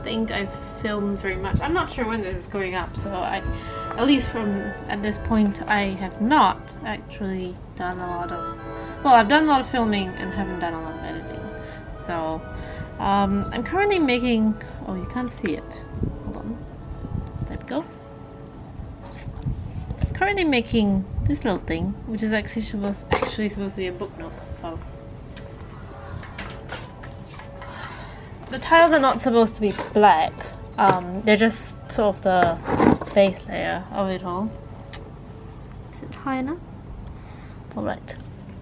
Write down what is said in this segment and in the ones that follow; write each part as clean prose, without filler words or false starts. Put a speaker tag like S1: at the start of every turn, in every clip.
S1: think I've filmed very much. I'm not sure when this is going up, so at least at this point, I have not actually done a lot of, well, I've done a lot of filming and haven't done a lot of editing. So, I'm currently making, oh, you can't see it. Hold on. There we go. Currently making this little thing, which is actually supposed to be a book nook. So the tiles are not supposed to be black. They're just sort of the base layer of it all. Is it high enough? Alright.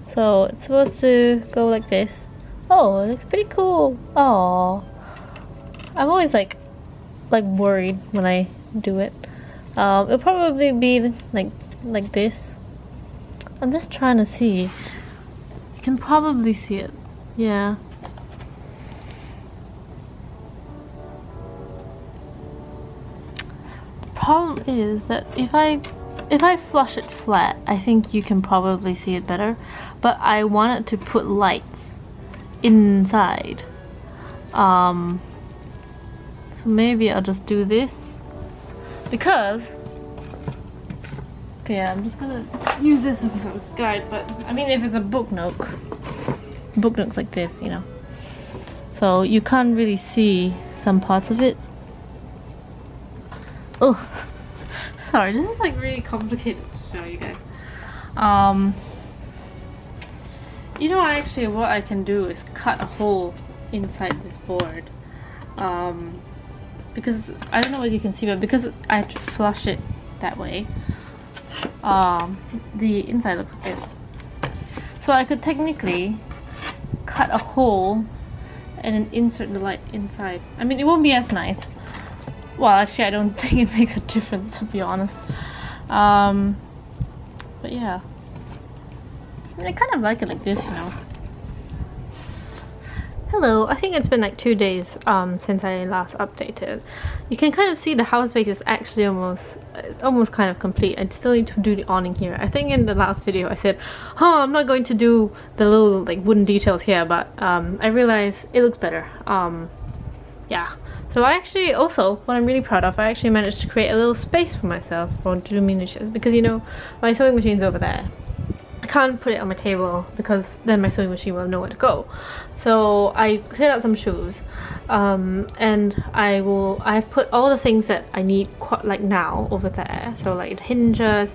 S1: So it's supposed to go like this. Oh, it looks pretty cool. Oh, I'm always like worried when I do it. It'll probably be like this. I'm just trying to see. You can probably see it. Yeah. The problem is that if I flush it flat, I think you can probably see it better. But I wanted to put lights inside. So maybe I'll just do this. Because, okay, yeah, I'm just gonna use this as a guide, but I mean, if it's a book nook like this, you know, so you can't really see some parts of it. Oh, sorry, this is like really complicated to show you guys. You know, actually, what I can do is cut a hole inside this board. Because I don't know what you can see, but because I had to flush it that way, the inside looks like this. So I could technically cut a hole and then insert the light inside. I mean, it won't be as nice. Well, actually, I don't think it makes a difference, to be honest. But yeah, I kind of like it like this, you know. Hello, I think it's been like 2 days since I last updated. You can kind of see the house base is actually almost kind of complete. I still need to do the awning here. I think in the last video I said, oh, I'm not going to do the little like wooden details here, but I realized it looks better. Yeah. So I actually also, what I'm really proud of, I actually managed to create a little space for myself for to do miniatures, because you know, my sewing machine's over there. I can't put it on my table because then my sewing machine will know where to go. So I cleared out some shoes, and I've put all the things that I need like now over there. So like hinges,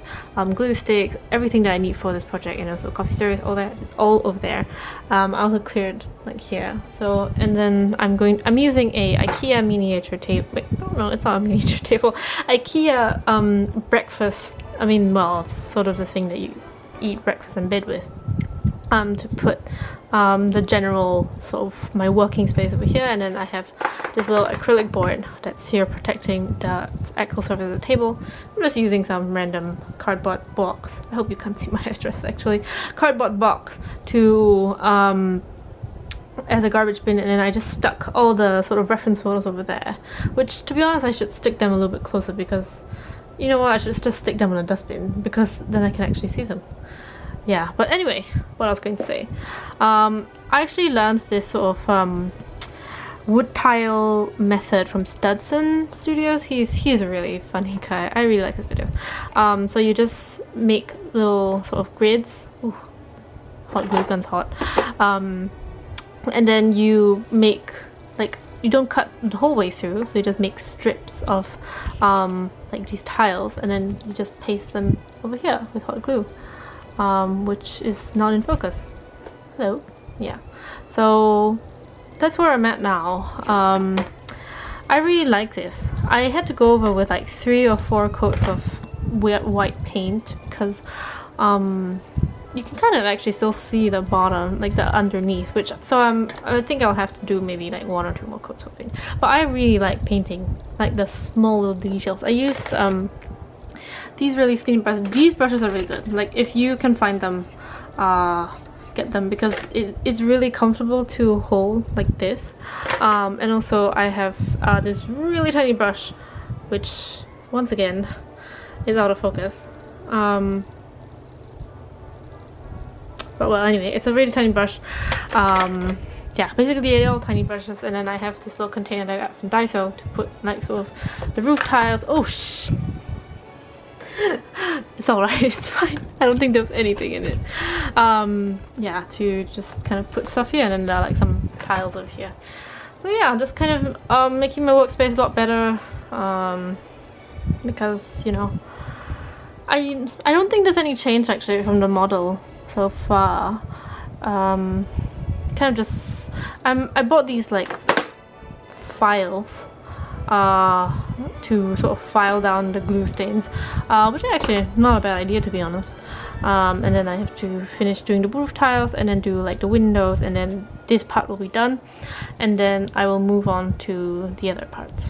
S1: glue sticks, everything that I need for this project, and also coffee stirrers, all over there. I also cleared like here. So, and then I'm using a IKEA miniature table. Wait, no, it's not a miniature table. IKEA breakfast. I mean, well, it's sort of the thing that you eat breakfast in bed with, to put the general sort of my working space over here, and then I have this little acrylic board that's here protecting the actual surface of the table. I'm just using some random cardboard box. I hope you can't see my address actually. Cardboard box to as a garbage bin, and then I just stuck all the sort of reference photos over there, which to be honest I should stick them a little bit closer, because you know what, I should just stick them in a dustbin, because then I can actually see them. Yeah, but anyway, what I was going to say, I actually learned this sort of wood tile method from Studson Studios. He's a really funny guy. I really like his videos. So you just make little sort of grids. Ooh, hot glue gun's hot. And then you make, like, you don't cut the whole way through, so you just make strips of like these tiles, and then you just paste them over here with hot glue, which is not in focus. Hello. Yeah, so that's where I'm at now. I really like this. I had to go over with like 3 or 4 coats of wet white paint, because you can kind of actually still see the bottom, like the underneath, which, so I think I'll have to do maybe like 1 or 2 more coats of paint. But I really like painting like the small little details. I use these really skinny brushes. These brushes are really good. Like, if you can find them, get them, because it's really comfortable to hold like this. And also I have this really tiny brush, which once again is out of focus. But well, anyway, it's a really tiny brush, yeah, basically they're all tiny brushes, and then I have this little container that I got from Daiso to put like sort of the roof tiles. Oh shh! It's alright, it's fine. I don't think there was anything in it. Yeah, to just kind of put stuff here, and then there are like some tiles over here. So yeah, I'm just kind of making my workspace a lot better, because, you know, I don't think there's any change actually from the model so far. Kind of just I bought these like files to sort of file down the glue stains, which is actually not a bad idea, to be honest. And then I have to finish doing the roof tiles, and then do like the windows, and then this part will be done, and then I will move on to the other parts.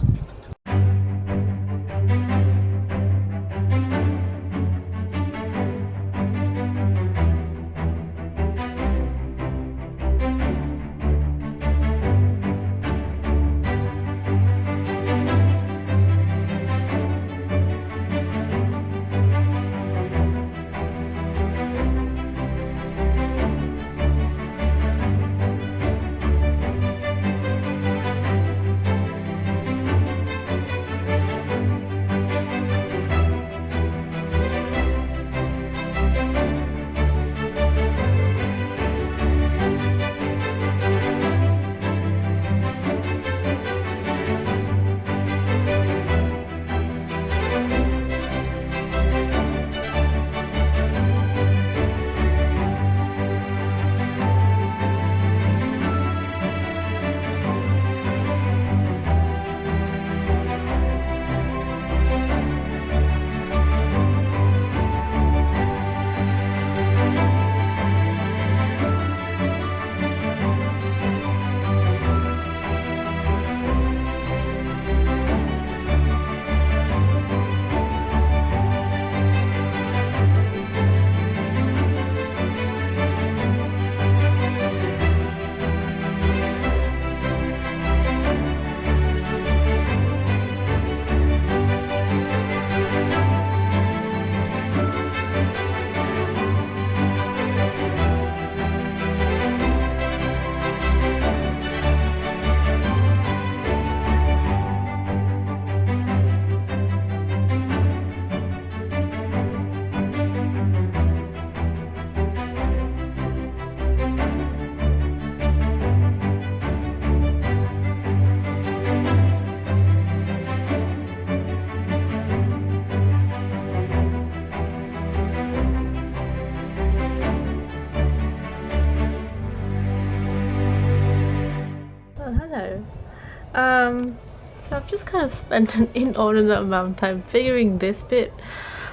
S1: So I've just kind of spent an inordinate amount of time figuring this bit,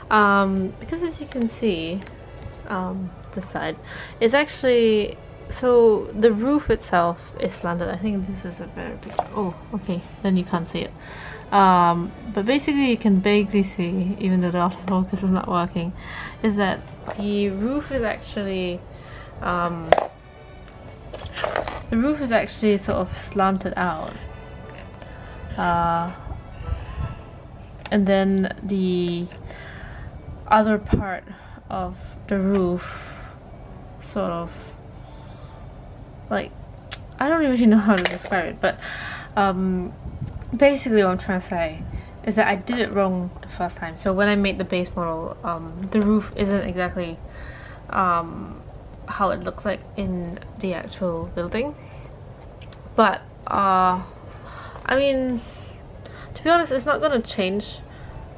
S1: because as you can see, this side, it's actually, so the roof itself is slanted. I think this is a better picture. Oh, okay, then you can't see it. But basically you can vaguely see, even though the autofocus is not working, is that the roof is actually, sort of slanted out. And then the other part of the roof sort of like, I don't really know how to describe it, but basically what I'm trying to say is that I did it wrong the first time. So when I made the base model, the roof isn't exactly how it looks like in the actual building, but I mean, to be honest, it's not gonna change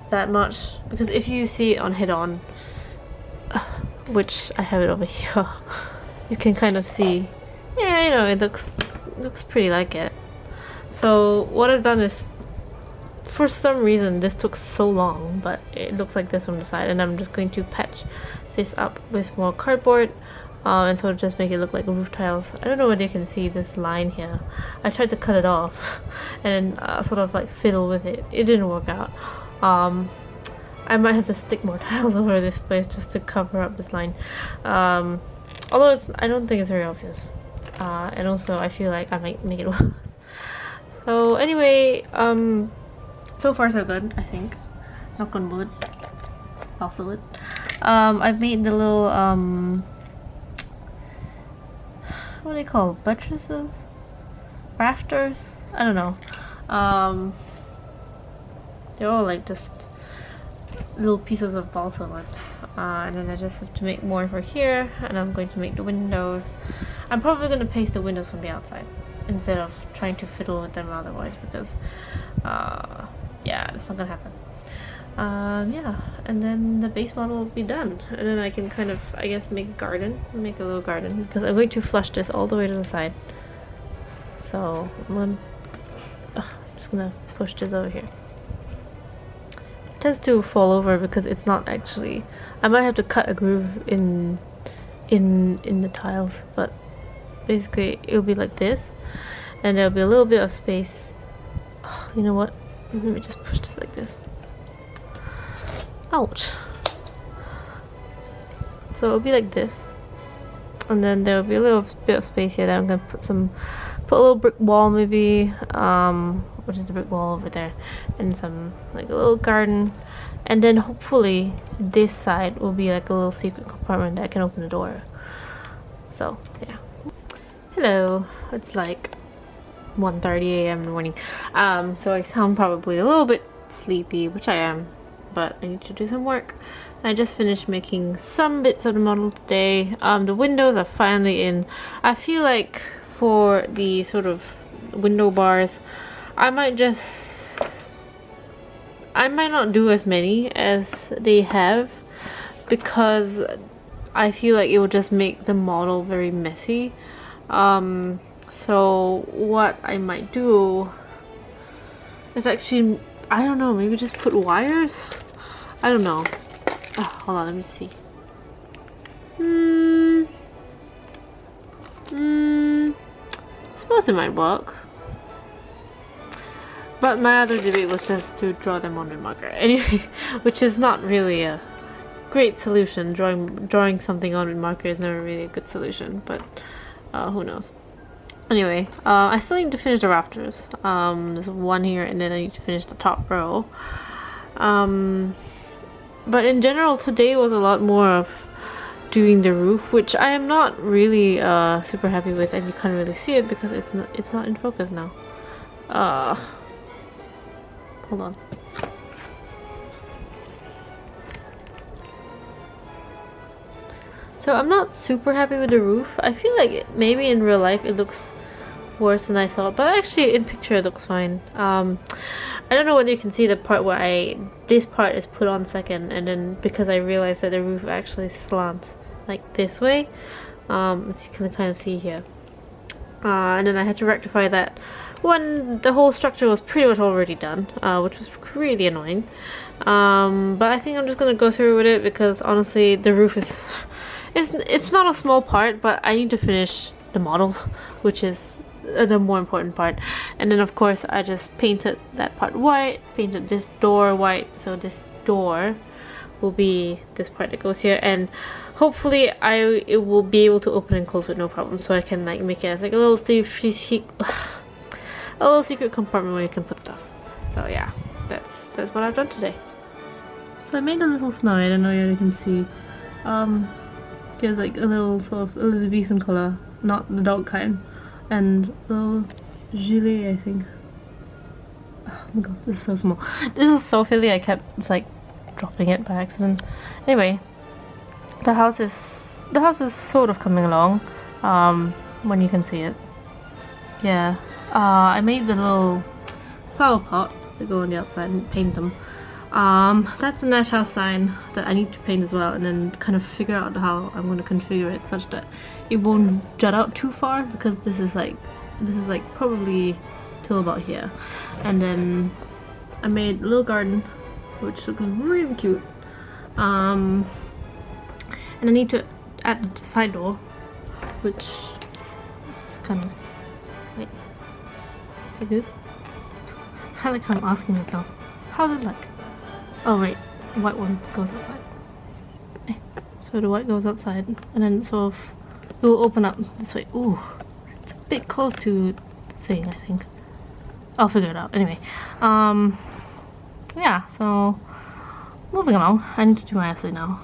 S1: that much, because if you see it on head-on, which I have it over here, you can kind of see, yeah, you know, it looks pretty like it. So what I've done is, for some reason this took so long, but it looks like this from the side, and I'm just going to patch this up with more cardboard, and sort of just make it look like roof tiles. I don't know whether you can see this line here. I tried to cut it off and then sort of like fiddle with it. It didn't work out. I might have to stick more tiles over this place just to cover up this line. Although I don't think it's very obvious. And also I feel like I might make it worse. So anyway, so far so good, I think. Knock on wood. Also wood. I've made the little what do they call buttresses? Rafters? I don't know. They're all like just little pieces of balsa wood. And then I just have to make more for here, and I'm going to make the windows. I'm probably going to paste the windows from the outside instead of trying to fiddle with them otherwise, because yeah, it's not gonna happen. Yeah, and then the base model will be done, and then I can kind of, I guess, make a little garden, because I'm going to flush this all the way to the side. So I'm just gonna push this over here. It tends to fall over because it's not actually, I might have to cut a groove in the tiles, but basically it'll be like this, and there'll be a little bit of space. Oh, you know what? Let me just push this like this. Ouch. So it'll be like this, and then there'll be a little bit of space here that I'm gonna put a little brick wall, maybe, which is the brick wall over there, and some like a little garden, and then hopefully this side will be like a little secret compartment that I can open the door. So yeah. Hello, it's like 1:30 a.m. in the morning, so I sound probably a little bit sleepy, which I am, but I need to do some work. I just finished making some bits of the model today. The windows are finally in. I feel like for the sort of window bars, I might not do as many as they have, because I feel like it will just make the model very messy. So what I might do is actually, I don't know, maybe just put wires? I don't know. Hold on, let me see. I suppose it might work. But my other debate was just to draw them on the marker. Anyway, which is not really a great solution. Drawing something on with marker is never really a good solution, but who knows. Anyway, I still need to finish the rafters. There's one here, and then I need to finish the top row. But in general, today was a lot more of doing the roof, which I am not really super happy with, and you can't really see it because it's not in focus now. Hold on. So I'm not super happy with the roof. I feel like maybe in real life it looks worse than I thought, but actually in picture it looks fine. I don't know whether you can see the part where this part is put on second, and then because I realized that the roof actually slants like this way, as you can kind of see here. And then I had to rectify that when the whole structure was pretty much already done, which was really annoying. But I think I'm just gonna go through with it, because honestly the roof is it's not a small part, but I need to finish the model, which is the more important part. And then of course I just painted that part white, painted this door white, so this door will be this part that goes here, and hopefully it will be able to open and close with no problem, so I can like make it as like a little secret compartment where you can put stuff. So yeah, that's what I've done today. So I made a little snow. I don't know if you can see. It's like a little sort of Elizabethan colour, not the dog kind, and a little gilet, I think. Oh my god, this is so small. This was so filly, I kept just like dropping it by accident. Anyway, the house is sort of coming along, when you can see it. Yeah, I made the little flower pot that go on the outside and paint them. That's the Nash house sign that I need to paint as well, and then kind of figure out how I'm going to configure it such that it won't jut out too far, because this is like probably till about here. And then I made a little garden which looks really cute. And I need to add the side door, which is kind of, wait, like this. I like how I'm asking myself, how's it like? Oh wait, the white one goes outside. So the white goes outside, and then sort of it will open up this way. Ooh, it's a bit close to the thing, I think. I'll figure it out. Anyway, yeah, so moving along. I need to do my essay now.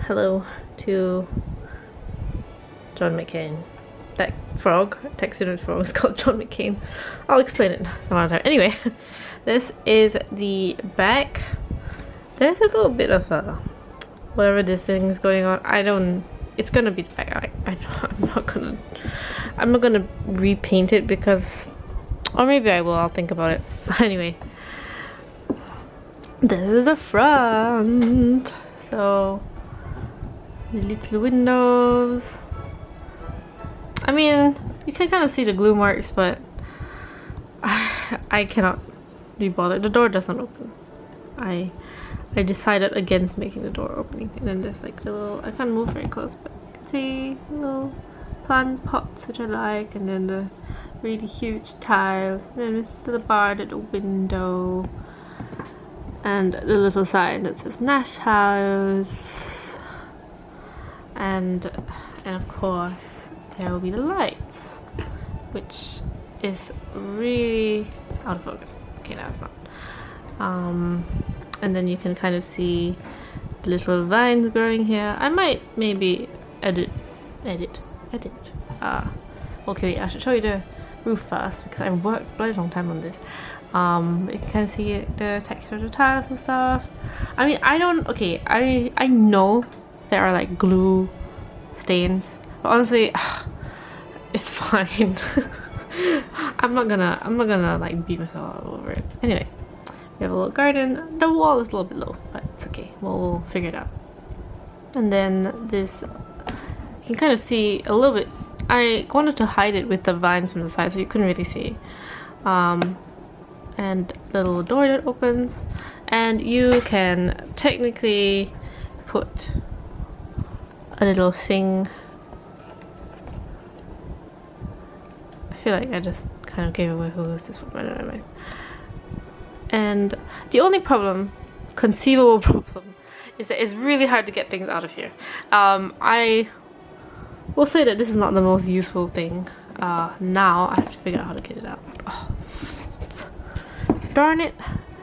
S1: hello to John McCain. That frog, Texan frog, is called John McCain. I'll explain it some other time. Anyway, this is the back. There's a little bit of a whatever this thing is going on. It's gonna be the back. I'm not gonna repaint it because, or maybe I will. I'll think about it. Anyway, this is the front. So the little windows. I mean, you can kind of see the glue marks, but I cannot be bothered. The door does not open. I decided against making the door opening. And then there's like the little, I can't move very close, but you can see little plant pots which I like, and then the really huge tiles, and then the little bar at the window, and the little sign that says Nash House, and of course there will be the lights, which is really out of focus. Okay, now it's not. And then you can kind of see the little vines growing here. I might maybe edit. Okay, wait, I should show you the roof first because I worked a very long time on this. You can kind of see the texture of the tiles and stuff. I mean, I know there are like glue stains, but honestly, it's fine. I'm not gonna like beat myself all over it. Anyway, we have a little garden. The wall is a little bit low, but it's okay. We'll figure it out. And then this, you can kind of see a little bit. I wanted to hide it with the vines from the side so you couldn't really see. And the little door that opens, and you can technically put a little thing. I feel like I just kind of gave away who is this one. Anyway. And the only problem, conceivable problem, is that it's really hard to get things out of here. I will say that this is not the most useful thing. Now I have to figure out how to get it out. Oh, darn it!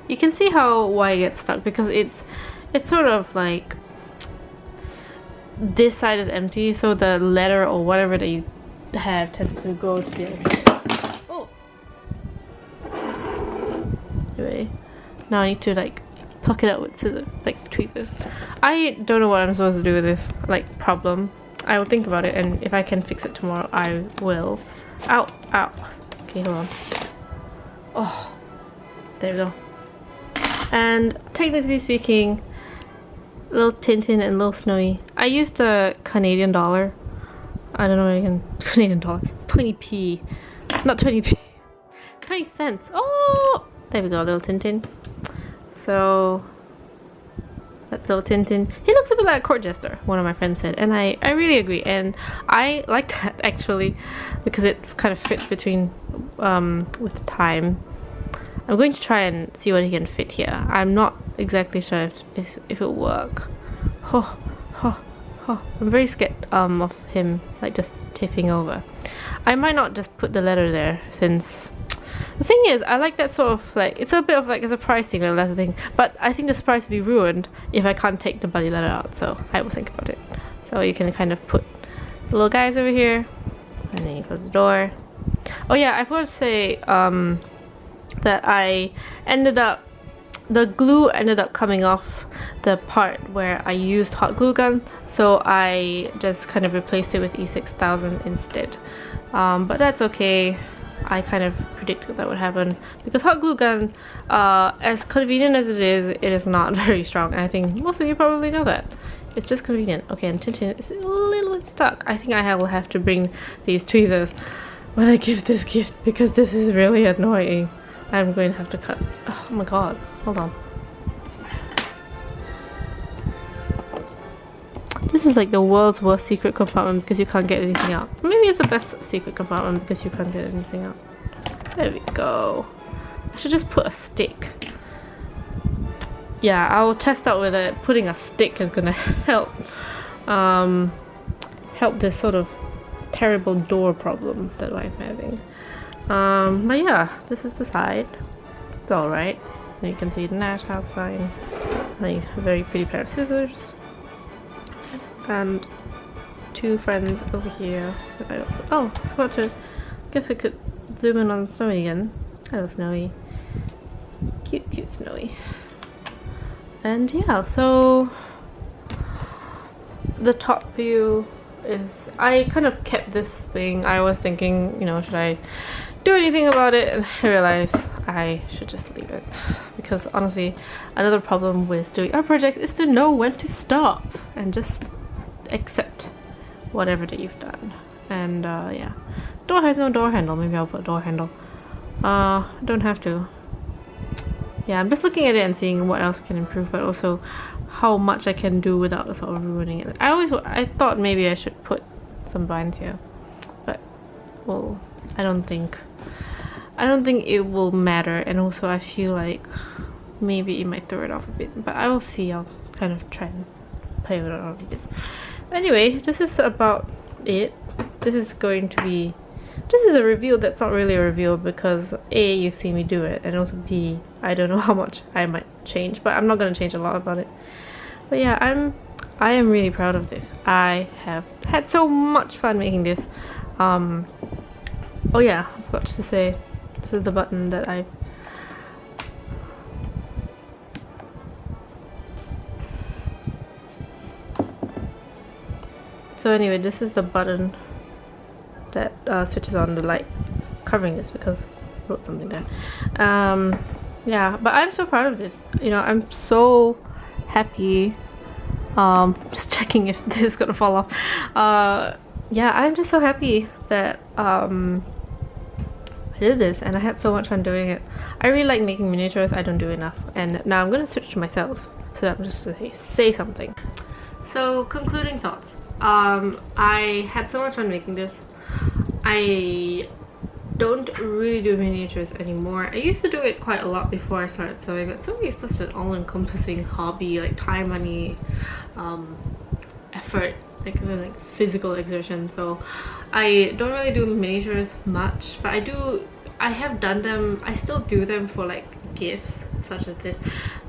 S1: You can see why it gets stuck, because it's sort of like this side is empty, so the letter or whatever that you have tends to go to the other side. Oh! Anyway, now I need to like pluck it out with scissors, like tweezers. I don't know what I'm supposed to do with this like problem. I will think about it, and if I can fix it tomorrow, I will. Ow! Ow! Okay, hold on. Oh, there we go. And technically speaking, little Tintin and little Snowy. I used a Canadian dollar. I don't know if you can. Canadian dollar. It's 20p. Not 20p. 20 cents. Oh! There we go, little Tintin. So that's little Tintin. He looks a bit like a court jester, one of my friends said, and I really agree, and I like that actually because it kind of fits between with time. I'm going to try and see what he can fit here. I'm not exactly sure if it'll work. I'm very scared of him like just tipping over. I might not just put the letter there, since the thing is, I like that sort of like, it's a bit of like a surprise thing or a letter thing, but I think the surprise would be ruined if I can't take the bloody letter out, so I will think about it. So you can kind of put the little guys over here, and then you close the door. Oh yeah, I forgot to say that the glue ended up coming off the part where I used hot glue gun, so I just kind of replaced it with E6000 instead. But that's okay. I kind of predicted that would happen because hot glue gun, as convenient as it is not very strong. And I think most of you probably know that. It's just convenient. Okay, and Tintin is a little bit stuck. I think I will have to bring these tweezers when I give this gift because this is really annoying. I'm going to have to cut. Oh my god, hold on. This is like the world's worst secret compartment because you can't get anything out. Maybe it's the best secret compartment because you can't get anything out. There we go. I should just put a stick. Yeah, I will test out whether putting a stick is gonna help help this sort of terrible door problem that I'm having. But yeah, this is the side. It's alright. You can see the Nash house sign. A very pretty pair of scissors. and two friends over here. Oh, I forgot to. Guess I could zoom in on Snowy again. Hello, Snowy. Cute, cute Snowy. And yeah, so the top view is, I kind of kept this thing. I was thinking, you know, should I do anything about it? And I realized I should just leave it, because honestly, another problem with doing art projects is to know when to stop and just accept whatever that you've done. And yeah, door has no door handle. Maybe I'll put a door handle. Don't have to. Yeah, I'm just looking at it and seeing what else I can improve, but also how much I can do without sort of ruining it. I thought maybe I should put some blinds here, but well, I don't think it will matter. And also I feel like maybe it might throw it off a bit, but I will see. I'll kind of try and play with it a bit. Anyway, this is about it. This is a reveal that's not really a reveal, because A, you've seen me do it, and also B, I don't know how much I might change, but I'm not going to change a lot about it. But yeah, I am really proud of this. I have had so much fun making this. Oh yeah, I forgot to say, this is the button that I So anyway, this is the button that switches on the light covering this, because I wrote something there. Yeah, but I'm so proud of this. You know, I'm so happy. Just checking if this is gonna fall off. Yeah, I'm just so happy that I did this, and I had so much fun doing it. I really like making miniatures. I don't do enough, and now I'm gonna switch to myself so that I'm just to say something. So concluding thoughts. I had so much fun making this. I don't really do miniatures anymore. I used to do it quite a lot before I started sewing, but sewing is such an all-encompassing hobby, like time, money, effort, like physical exertion. So I don't really do miniatures much, but I have done them. I still do them for like gifts such as this,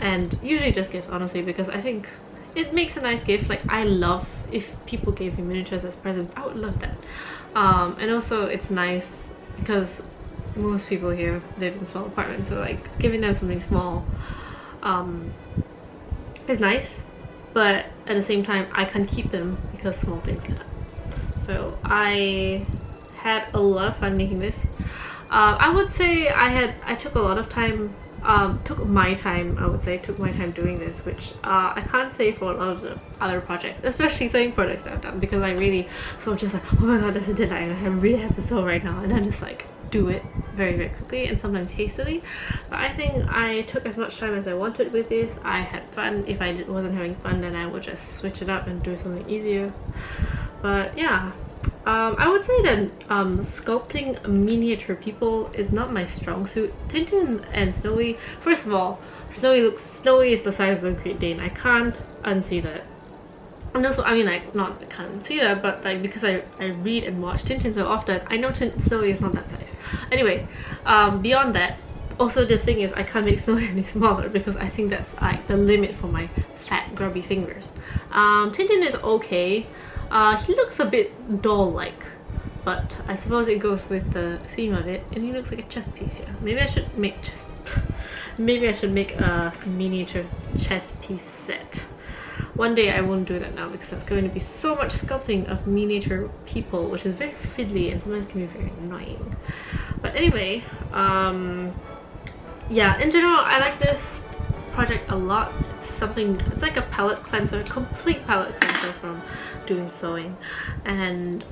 S1: and usually just gifts, honestly, because I think it makes a nice gift. Like, I love if people gave me miniatures as presents. I would love that. And also it's nice because most people here live in small apartments, so like giving them something small is nice, but at the same time I can't keep them because small things get up. So I had a lot of fun making this. I would say I took a lot of time, took my time doing this, which I can't say for a lot of the other projects, especially sewing projects that I've done, because I really just like, oh my god, there's a deadline and I really have to sew right now, and I just like do it very, very quickly and sometimes hastily. But I think I took as much time as I wanted with this. I had fun. If I wasn't having fun, then I would just switch it up and do something easier. But yeah, I would say that sculpting miniature people is not my strong suit. Tintin and Snowy, first of all, Snowy is the size of a Great Dane. I can't unsee that. And also, I mean, like, not I can't see that, but like, because I read and watch Tintin so often, I know Snowy is not that size. Anyway, beyond that, also the thing is I can't make Snowy any smaller, because I think that's like the limit for my fat grubby fingers. Tintin is okay. He looks a bit doll-like, but I suppose it goes with the theme of it, and he looks like a chess piece. Yeah, maybe I should make a miniature chess piece set. One day. I won't do that now, because it's going to be so much sculpting of miniature people, which is very fiddly and sometimes can be very annoying. But anyway, yeah, in general I like this project a lot. It's like a palette cleanser, complete palette cleanser from doing sewing, and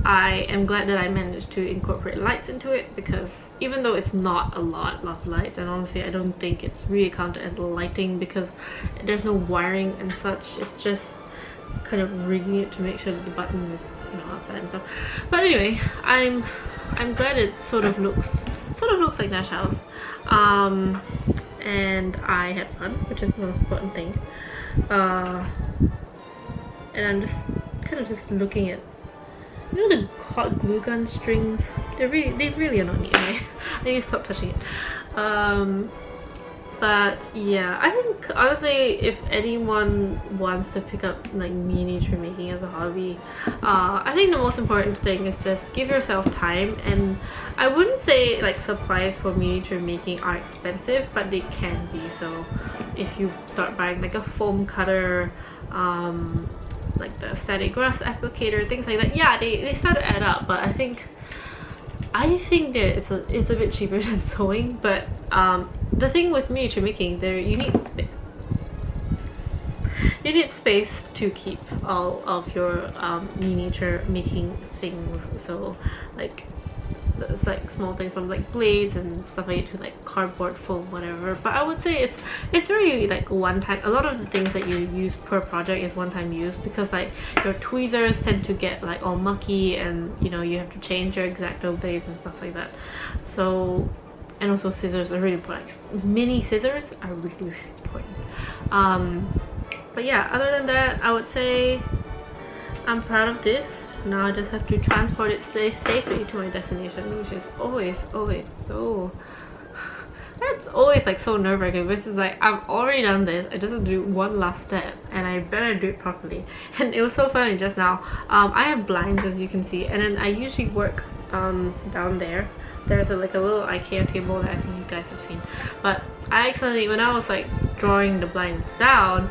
S1: I am glad that I managed to incorporate lights into it, because even though it's not a lot of lights, and honestly I don't think it's really counted as lighting because there's no wiring and such, it's just kind of rigging it to make sure that the button is, you know, outside and stuff. But anyway, I'm glad it sort of looks like Nash house, and I had fun, which is the most important thing. And I'm just kind of just looking at, you know, the hot glue gun strings. They really annoy me. Anyway, I need to stop touching it. But yeah, I think honestly, if anyone wants to pick up like miniature making as a hobby, I think the most important thing is just give yourself time. And I wouldn't say like supplies for miniature making are expensive, but they can be. So if you start buying like a foam cutter, like the static grass applicator, things like that, yeah, they start to add up. But I think that it's a bit cheaper than sewing. But the thing with miniature making, you need space to keep all of your miniature making things. So like it's like small things from like blades and stuff like that to like cardboard, foam, whatever. But I would say it's very like one time. A lot of the things that you use per project is one time use, because like your tweezers tend to get like all mucky, and you know you have to change your X-Acto blades and stuff like that. So, and also scissors are really important. Like, mini scissors are really, really important. But yeah, other than that, I would say I'm proud of this. Now I just have to transport it safely to my destination, which is always so... That's always like so nerve-wracking. This is like, I've already done this, I just have to do one last step, and I better do it properly. And it was so funny just now. I have blinds, as you can see, and then I usually work down there. There's like a little IKEA table that I think you guys have seen. But I accidentally, when I was like drawing the blinds down,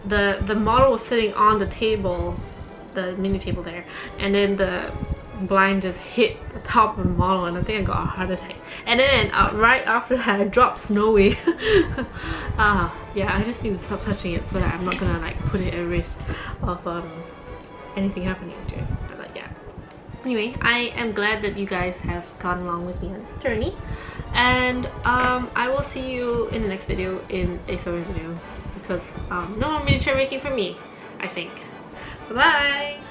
S1: the model was sitting on the table, the mini table there, and then the blind just hit the top of the model, and I think I got a heart attack. And then right after that, I dropped Snowy. Yeah, I just need to stop touching it so that I'm not gonna like put it at risk of anything happening to it. But like, yeah. Anyway, I am glad that you guys have gone along with me on this journey, and I will see you in the next video, in a sewing video, because no more miniature making for me, I think. Bye-bye!